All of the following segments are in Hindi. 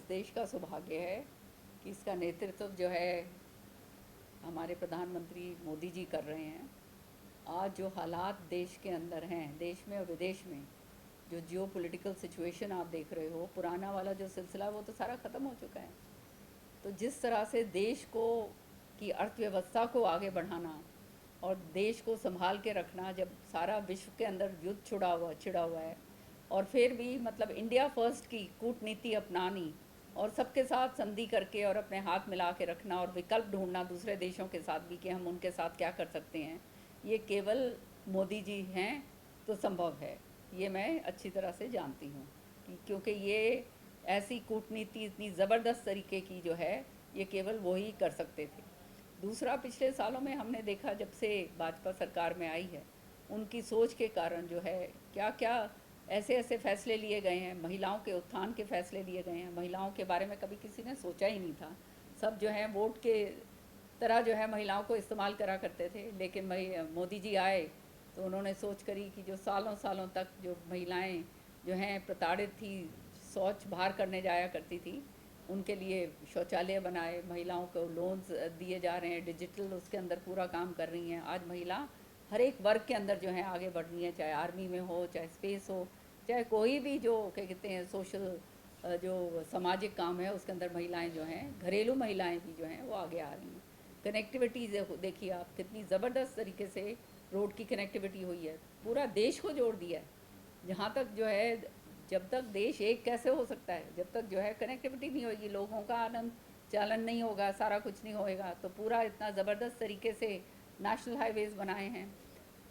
देश का सौभाग्य है कि इसका नेतृत्व जो है हमारे प्रधानमंत्री मोदी जी कर रहे हैं। आज जो हालात देश के अंदर हैं, देश में और विदेश में, जो जियो पॉलिटिकल सिचुएशन आप देख रहे हो, पुराना वाला जो सिलसिला वो तो सारा ख़त्म हो चुका है। तो जिस तरह से देश को की अर्थव्यवस्था को आगे बढ़ाना और देश को संभाल के रखना, जब सारा विश्व के अंदर युद्ध छिड़ा हुआ है, और फिर भी मतलब इंडिया फर्स्ट की कूटनीति अपनानी और सबके साथ संधि करके और अपने हाथ मिला के रखना और विकल्प ढूंढना दूसरे देशों के साथ भी कि हम उनके साथ क्या कर सकते हैं, ये केवल मोदी जी हैं तो संभव है। ये मैं अच्छी तरह से जानती हूँ कि क्योंकि ये ऐसी कूटनीति इतनी ज़बरदस्त तरीके की जो है, ये केवल वो ही कर सकते थे। दूसरा, पिछले सालों में हमने देखा जब से भाजपा सरकार में आई है, उनकी सोच के कारण जो है क्या क्या ऐसे ऐसे फैसले लिए गए हैं, महिलाओं के उत्थान के फैसले लिए गए हैं। महिलाओं के बारे में कभी किसी ने सोचा ही नहीं था। सब जो है वोट के तरह जो है महिलाओं को इस्तेमाल करा करते थे, लेकिन मोदी जी आए तो उन्होंने सोच करी कि जो सालों सालों तक जो महिलाएं जो हैं प्रताड़ित थी, शौच बाहर करने जाया करती थी, उनके लिए शौचालय बनाए, महिलाओं को लोन्स दिए जा रहे हैं, डिजिटल उसके अंदर पूरा काम कर रही हैं। आज महिला हर एक वर्ग के अंदर जो है आगे बढ़ रही है, चाहे आर्मी में हो, चाहे स्पेस हो, चाहे कोई भी जो क्या कहते हैं सोशल जो सामाजिक काम है उसके अंदर महिलाएं जो हैं, घरेलू महिलाएं भी जो हैं वो आगे आ रही हैं। कनेक्टिविटी देखिए आप, कितनी ज़बरदस्त तरीके से रोड की कनेक्टिविटी हुई है, पूरा देश को जोड़ दिया है। जहाँ तक जो है, जब तक देश एक कैसे हो सकता है, जब तक जो है कनेक्टिविटी नहीं होगी, लोगों का आनंद चालन नहीं होगा, सारा कुछ नहीं होएगा। तो पूरा इतना ज़बरदस्त तरीके से नेशनल हाईवेज़ बनाए हैं,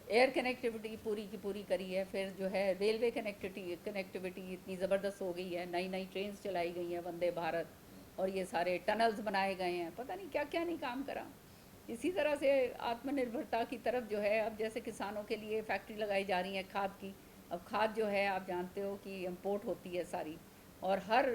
एयर कनेक्टिविटी पूरी की पूरी करी है, फिर जो है रेलवे कनेक्टिविटी इतनी ज़बरदस्त हो गई है, नई नई ट्रेन चलाई गई हैं, वंदे भारत, और ये सारे टनल्स बनाए गए हैं, पता नहीं क्या क्या नहीं काम करा। इसी तरह से आत्मनिर्भरता की तरफ जो है, अब जैसे किसानों के लिए फैक्ट्री लगाई जा रही है खाद की। अब खाद जो है आप जानते हो कि इम्पोर्ट होती है सारी, और हर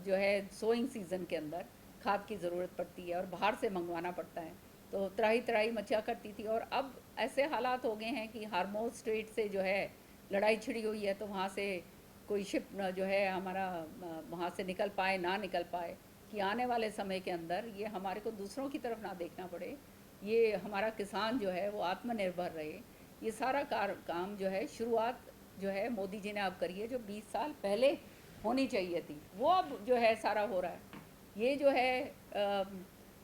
जो है सोइंग सीज़न के अंदर खाद की ज़रूरत पड़ती है और बाहर से मंगवाना पड़ता है। तो त्राही त्राही मचा करती थी, और अब ऐसे हालात हो गए हैं कि हार्मोज स्ट्रेट से जो है लड़ाई छिड़ी हुई है, तो वहाँ से कोई शिप जो है हमारा वहाँ से निकल पाए ना निकल पाए, कि आने वाले समय के अंदर ये हमारे को दूसरों की तरफ ना देखना पड़े, ये हमारा किसान जो है वो आत्मनिर्भर रहे। ये सारा काम जो है शुरुआत जो है मोदी जी ने अब करी है, जो 20 साल पहले होनी चाहिए थी, वो अब जो है सारा हो रहा है। ये जो है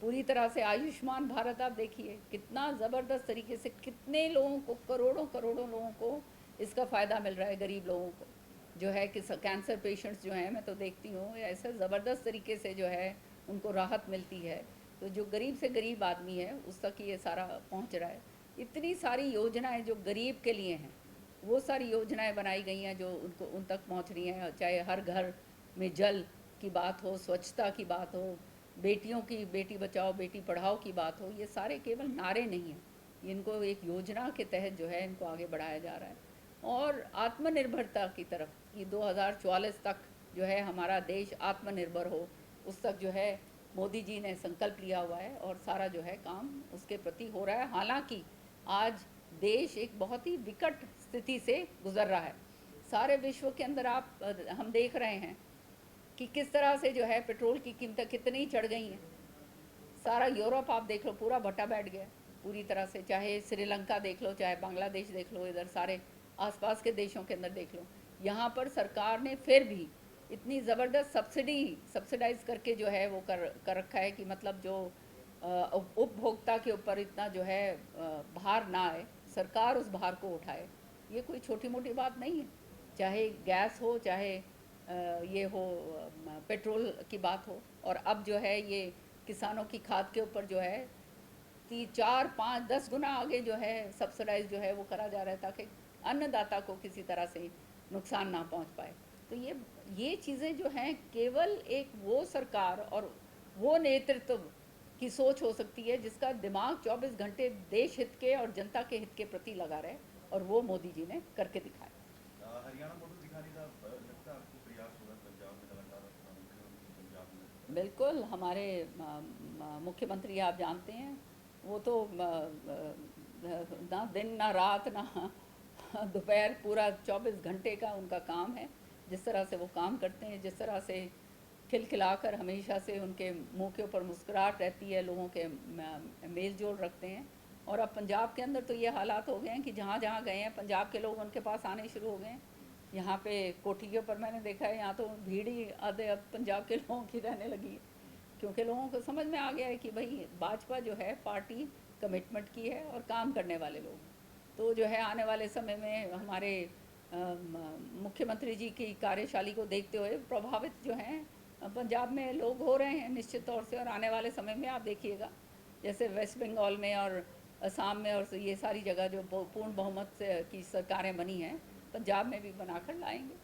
पूरी तरह से आयुष्मान भारत, आप देखिए कितना ज़बरदस्त तरीके से कितने लोगों को, करोड़ों करोड़ों लोगों को इसका फ़ायदा मिल रहा है। गरीब लोगों को जो है कि कैंसर पेशेंट्स जो हैं, मैं तो देखती हूँ ऐसे ज़बरदस्त तरीके से जो है उनको राहत मिलती है। तो जो गरीब से गरीब आदमी है उस तक ये सारा पहुँच रहा है। इतनी सारी योजनाएं जो गरीब के लिए हैं, वो सारी योजनाएं बनाई गई हैं जो उनको उन तक पहुँच रही हैं, चाहे हर घर में जल की बात हो, स्वच्छता की बात हो, बेटियों की बेटी बचाओ बेटी पढ़ाओ की बात हो, ये सारे केवल नारे नहीं हैं। इनको एक योजना के तहत जो है इनको आगे बढ़ाया जा रहा है, और आत्मनिर्भरता की तरफ कि 2044 तक जो है हमारा देश आत्मनिर्भर हो, उस तक जो है मोदी जी ने संकल्प लिया हुआ है, और सारा जो है काम उसके प्रति हो रहा है। हालांकि आज देश एक बहुत ही विकट स्थिति से गुजर रहा है। सारे विश्व के अंदर आप हम देख रहे हैं कि किस तरह से जो है पेट्रोल की कीमतें कितनी चढ़ गई हैं। सारा यूरोप आप देख लो, पूरा भट्टा बैठ गया पूरी तरह से, चाहे श्रीलंका देख लो, चाहे बांग्लादेश देख लो, इधर सारे आसपास के देशों के अंदर देख लो। यहाँ पर सरकार ने फिर भी इतनी ज़बरदस्त सब्सिडाइज करके जो है वो कर रखा है कि मतलब जो उपभोक्ता के ऊपर इतना जो है भार ना आए, सरकार उस भार को उठाए। ये कोई छोटी मोटी बात नहीं है, चाहे गैस हो, चाहे ये हो, पेट्रोल की बात हो। और अब जो है ये किसानों की खाद के ऊपर जो है 3 4 5 10 गुना आगे जो है सब्सिडाइज जो है वो करा जा रहा है, ताकि अन्नदाता को किसी तरह से नुकसान ना पहुंच पाए। तो ये चीज़ें जो हैं केवल एक वो सरकार और वो नेतृत्व की सोच हो सकती है जिसका दिमाग 24 घंटे देश हित के और जनता के हित के प्रति लगा रहे, और वो मोदी जी ने करके दिखाया। हरियाणा मॉडल दिखाने का लगता है आपको प्रयास होगा पंजाब में लगातार अपना मुख्यमंत्री पंजाब में। बिल्कुल, हमारे मुख्यमंत्री आप जानते हैं, वो तो ना दिन ना रात ना दोपहर, पूरा 24 घंटे का उनका काम है। जिस तरह से वो काम करते हैं, जिस तरह से खिलखिलाकर हमेशा से उनके मुंह के ऊपर मुस्कुराहट रहती है, लोगों के मेल जोल रखते हैं। और अब पंजाब के अंदर तो ये हालात हो गए हैं कि जहाँ जहाँ गए हैं पंजाब के लोग उनके पास आने शुरू हो गए हैं। यहाँ पे कोठी के ऊपर मैंने देखा है, यहाँ तो भीड़ ही आधे अब पंजाब के लोगों की रहने लगी है, क्योंकि लोगों को समझ में आ गया है कि भाई भाजपा जो है पार्टी कमिटमेंट की है और काम करने वाले लोग हैं। तो जो है आने वाले समय में हमारे मुख्यमंत्री जी की कार्यशैली को देखते हुए प्रभावित जो हैं पंजाब में लोग हो रहे हैं निश्चित तौर से। और आने वाले समय में आप देखिएगा जैसे वेस्ट बंगाल में और असम में और ये सारी जगह जो पूर्ण बहुमत से की सरकारें बनी हैं, पंजाब में भी बनाकर लाएंगे।